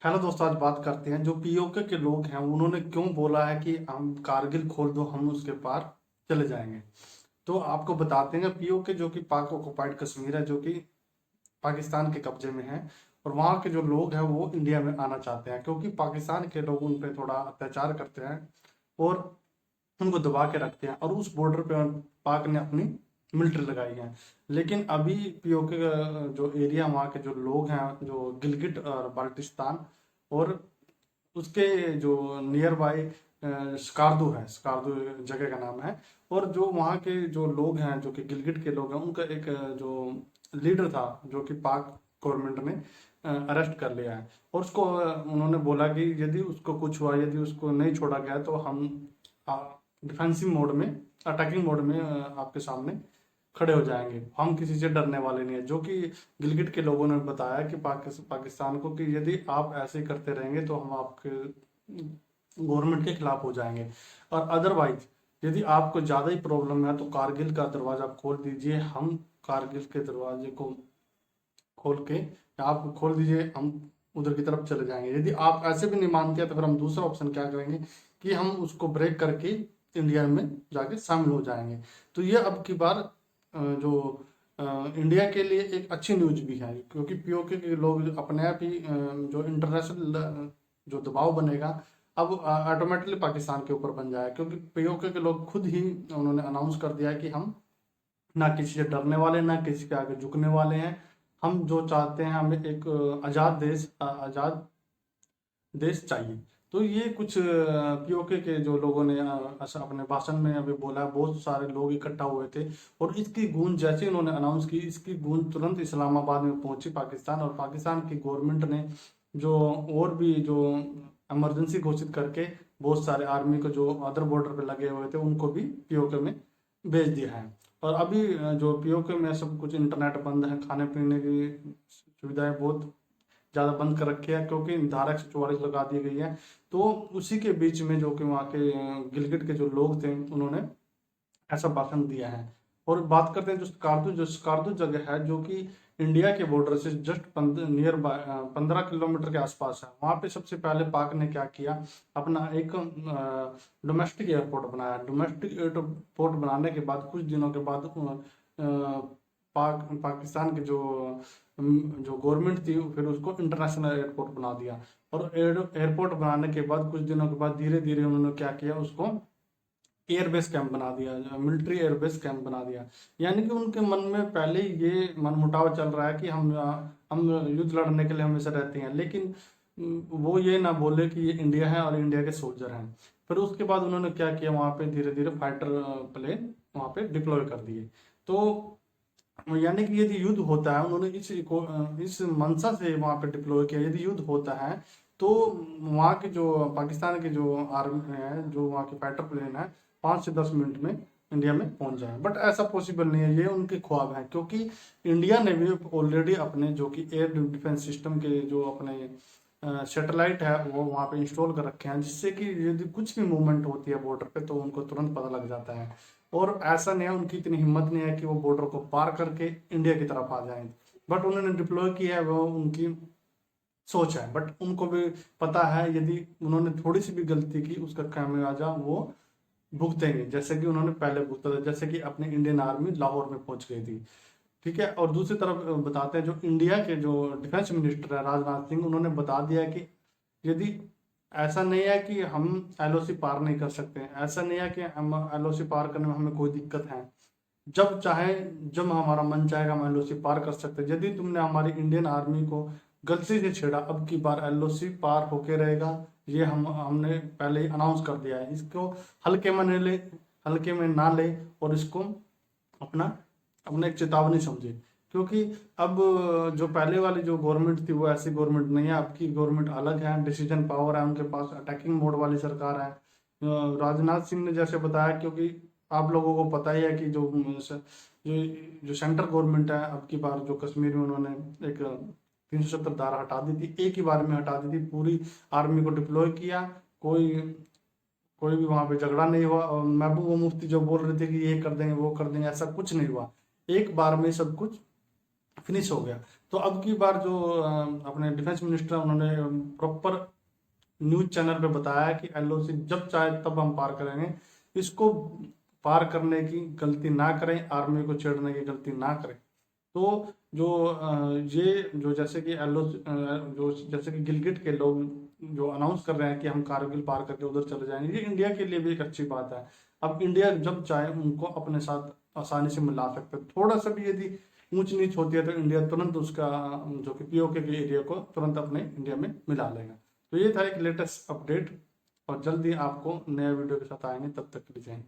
Hello दोस्तों, आज बात करते हैं जो पीओके के लोग हैं उन्होंने क्यों बोला है कि हम कारगिल खोल दो, हम उसके पार चले जाएंगे। तो आपको बताते हैं पीओके जो कि पाक ऑक्युपाइड कश्मीर है, जो कि पाकिस्तान के कब्जे में है। और वहाँ के जो लोग हैं वो इंडिया में आना चाहते हैं क्योंकि पाकिस्तान के लोग उन पे थोड़ा अत्याचार करते हैं और उनको दबा के रखते हैं। और उस बॉर्डर पे पाक ने अपनी मिलिट्री लगाई है। लेकिन अभी पीओके का जो एरिया, वहाँ के जो लोग हैं, जो गिलगिट और बाल्टिस्तान और उसके जो नियर बाय स्कार्दू है, स्कार्दू जगह का नाम है। और जो वहाँ के जो लोग हैं, जो कि गिलगिट के लोग हैं, उनका एक जो लीडर था जो कि पाक गवर्नमेंट ने अरेस्ट कर लिया है। और उसको उन्होंने बोला कि यदि उसको कुछ हुआ, यदि उसको नहीं छोड़ा गया तो हम डिफेंसिव मोड में, अटैकिंग मोड में आपके सामने खड़े हो जाएंगे। हम किसी से डरने वाले नहीं है। जो कि गिलगिट के लोगों ने बताया कि पाकिस्तान को कि यदि आप ऐसे ही करते रहेंगे तो हम आपके गवर्नमेंट के खिलाफ हो जाएंगे। और अदरवाइज यदि आपको ज़्यादा ही प्रॉब्लम है तो कारगिल का दरवाज़ा खोल दीजिए, हम कारगिल के दरवाजे को खोल के, आप खोल दीजिए, हम उधर की तरफ चले जाएंगे। यदि आप ऐसे भी नहीं मानते हैं तो फिर हम दूसरा ऑप्शन क्या करेंगे कि हम उसको ब्रेक करके इंडिया में जाके शामिल हो जाएंगे। तो ये अब की बार जो इंडिया के लिए एक अच्छी न्यूज भी है, क्योंकि पीओके के लोग अपने आप ही जो इंटरनेशनल जो दबाव बनेगा अब ऑटोमेटिकली पाकिस्तान के ऊपर बन जाएगा, क्योंकि पीओके के लोग खुद ही उन्होंने अनाउंस कर दिया है कि हम ना किसी से डरने वाले, ना किसी के आगे झुकने वाले हैं। हम जो चाहते हैं, हमें एक आज़ाद देश, आज़ाद देश चाहिए। तो ये कुछ पीओके के जो लोगों ने अपने भाषण में अभी बोला है, बहुत सारे लोग इकट्ठा हुए थे। और इसकी गूंज जैसे ही उन्होंने अनाउंस की, इसकी गूंज तुरंत इस्लामाबाद में पहुंची पाकिस्तान। और पाकिस्तान की गवर्नमेंट ने जो और भी जो इमरजेंसी घोषित करके बहुत सारे आर्मी को जो अदर बॉर्डर पे लगे हुए थे उनको भी पीओके में भेज दिया है। और अभी जो पीओके में सब कुछ इंटरनेट बंद है, खाने पीने की सुविधाएं बहुत ज़्यादा बंद कर रखी है, क्योंकि धारा 144 लगा दी गई है। तो उसी के बीच में जो कि वहाँ के गिलगिट के जो लोग थे उन्होंने ऐसा भाषण दिया है। और बात करते हैं जो स्कार्दू जगह है, जो कि इंडिया के बॉर्डर से जस्ट नियर बाय 15 किलोमीटर के आसपास है। वहाँ पे सबसे पहले पाक ने क्या किया, अपना एक डोमेस्टिक एयरपोर्ट बनाया। डोमेस्टिक एयरपोर्ट बनाने के बाद कुछ दिनों के बाद पाकिस्तान के जो गवर्नमेंट थी फिर उसको इंटरनेशनल एयरपोर्ट बना दिया। और एयरपोर्ट बनाने के बाद कुछ दिनों के बाद धीरे धीरे उन्होंने क्या किया, उसको एयरबेस कैंप बना दिया, मिलिट्री एयरबेस कैंप बना दिया। यानी कि उनके मन में पहले ही ये मनमुटाव चल रहा है कि हम युद्ध लड़ने के लिए हमेशा रहते हैं, लेकिन वो ये ना बोले कि ये इंडिया है और इंडिया के सोल्जर हैं। फिर उसके बाद उन्होंने क्या किया, वहाँ पे धीरे धीरे फाइटर प्लेन वहाँ पे डिप्लॉय कर दिए। तो यानी कि यदि युद्ध होता है, उन्होंने इस मंशा से वहां पे डिप्लॉय किया, यदि युद्ध होता है तो वहाँ के जो पाकिस्तान के जो आर्मी है, जो वहाँ के फाइटर प्लेन है, 5 से 10 मिनट में इंडिया में पहुंच जाए। बट ऐसा पॉसिबल नहीं है, ये उनके ख्वाब हैं। क्योंकि इंडिया ने भी ऑलरेडी अपने जो कि एयर डिफेंस सिस्टम के जो अपने सैटेलाइट है वो वहाँ पे इंस्टॉल कर रखे हैं, जिससे कि यदि कुछ भी मूवमेंट होती है बॉर्डर पे तो उनको तुरंत पता लग जाता है। और ऐसा नहीं है, उनकी इतनी हिम्मत नहीं है कि वो बॉर्डर को पार करके इंडिया की तरफ आ जाएं। बट उन्होंने डिप्लॉय किया है, वो उनकी सोच है। बट उनको भी पता है यदि उन्होंने थोड़ी सी भी गलती की उसका खामियाजा वो भुगतेंगे, जैसे कि उन्होंने पहले भुगता था, जैसे कि अपनी इंडियन आर्मी लाहौर में पहुंच गई थी। ठीक है। और दूसरी तरफ बताते हैं जो इंडिया के जो डिफेंस मिनिस्टर है राजनाथ सिंह, उन्होंने बता दिया कि यदि ऐसा नहीं है कि हम एलओसी पार नहीं कर सकते, ऐसा नहीं है कि हम एलओसी पार करने में हमें कोई दिक्कत है। जब चाहे, जब हमारा मन चाहेगा हम एलओसी पार कर सकते हैं। यदि तुमने हमारी इंडियन आर्मी को गलती से छेड़ा, अब की बार एलओसी पार होके रहेगा। ये हमने पहले ही अनाउंस कर दिया है, इसको हल्के में नहीं ले, हल्के में ना ले। और इसको अपना अपना एक चेतावनी समझे। क्योंकि अब जो पहले वाली जो गवर्नमेंट थी वो ऐसी गवर्नमेंट नहीं है, अब की गवर्नमेंट अलग है, डिसीजन पावर है उनके पास, अटैकिंग मोड वाली सरकार है। राजनाथ सिंह ने जैसे बताया, क्योंकि आप लोगों को पता ही है कि जो सेंट्रल गवर्नमेंट है, अब की बार जो कश्मीर में उन्होंने एक 370 धारा हटा दी थी, एक ही बार में हटा दी थी, पूरी आर्मी को डिप्लॉय किया। कोई कोई भी वहां पे झगड़ा नहीं हुआ। और महबूबा मुफ्ती जो बोल रहे थे कि ये कर देंगे वो कर देंगे, ऐसा कुछ नहीं हुआ। एक बार में सब कुछ फिनिश हो गया। तो अब की बार जो अपने डिफेंस मिनिस्टर उन्होंने प्रॉपर न्यूज चैनल पे बताया कि एलओसी जब चाहे तब हम पार करेंगे, इसको पार करने की गलती ना करें, आर्मी को छेड़ने की गलती ना करें। तो जो ये जो जैसे कि जो जैसे कि गिलगिट के लोग जो अनाउंस कर रहे हैं कि हम कारगिल पार करके उधर चले जाएंगे, ये इंडिया के लिए भी एक अच्छी बात है। अब इंडिया जब चाहे उनको अपने साथ आसानी से मिला सकते हैं। थोड़ा सा भी यदि ऊंच नीच होती है तो इंडिया तुरंत उसका जो कि पीओके के एरिया को तुरंत अपने इंडिया में मिला लेगा। तो ये था एक लेटेस्ट अपडेट, और जल्दी आपको नया वीडियो के साथ आएंगे, तब तक के लिए जय हिंद।